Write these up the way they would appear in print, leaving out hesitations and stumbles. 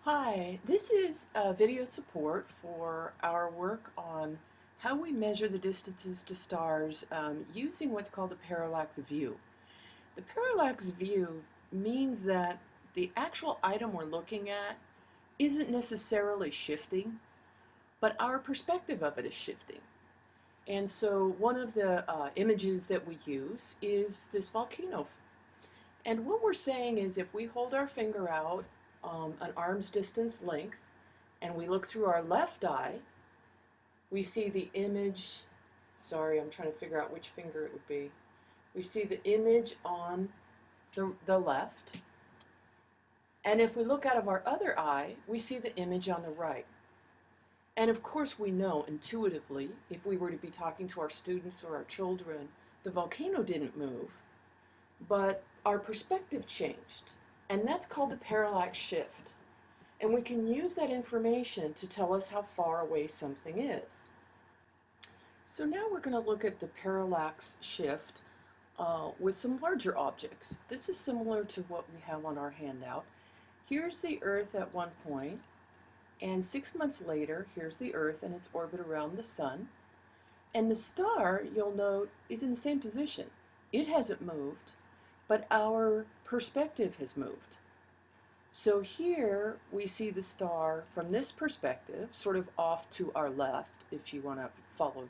Hi, this is video support for our work on how we measure the distances to stars using what's called a parallax view. The parallax view means that the actual item we're looking at isn't necessarily shifting, but our perspective of it is shifting. And so one of the images that we use is this volcano. And what we're saying is if we hold our finger out an arm's distance length and we look through our left eye, we see the image. Sorry, I'm trying to figure out which finger it would be. We see the image on the left. And if we look out of our other eye, we see the image on the right. And of course, we know intuitively, if we were to be talking to our students or our children, the volcano didn't move, but our perspective changed. And that's called the parallax shift. And we can use that information to tell us how far away something is. So now we're going to look at the parallax shift with some larger objects. This is similar to what we have on our handout. Here's the Earth at one point, and 6 months later, here's the Earth and its orbit around the Sun. And the star, you'll note, is in the same position. It hasn't moved, but our perspective has moved. So here we see the star from this perspective, sort of off to our left, if you want to follow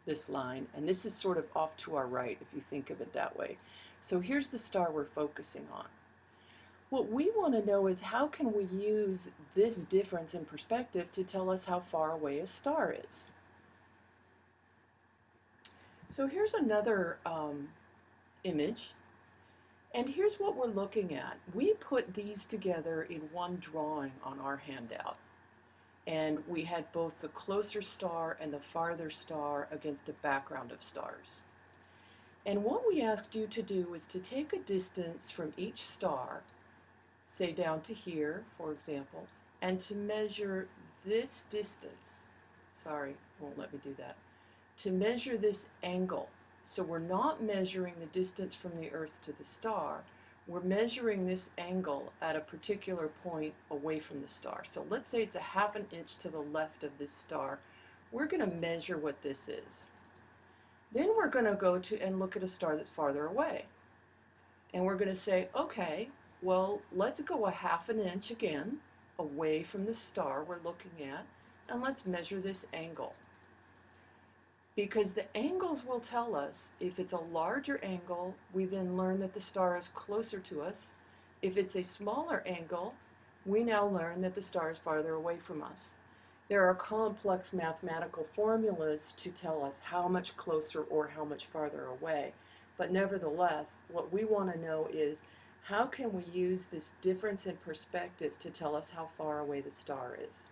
this line, and this is sort of off to our right, if you think of it that way. So here's the star we're focusing on. What we want to know is how can we use this difference in perspective to tell us how far away a star is. So here's another image. And here's what we're looking at. We put these together in one drawing on our handout. And we had both the closer star and the farther star against a background of stars. And what we asked you to do is to take a distance from each star, say down to here, for example, and to measure this distance. Sorry, it won't let me do that. To measure this angle. So we're not measuring the distance from the Earth to the star. We're measuring this angle at a particular point away from the star. So let's say it's a ½ an inch to the left of this star. We're going to measure what this is. Then we're going to go to and look at a star that's farther away. And we're going to say, okay, well, let's go a ½ an inch again away from the star we're looking at, and let's measure this angle. Because the angles will tell us, if it's a larger angle, we then learn that the star is closer to us. If it's a smaller angle, we now learn that the star is farther away from us. There are complex mathematical formulas to tell us how much closer or how much farther away. But nevertheless, what we want to know is how can we use this difference in perspective to tell us how far away the star is.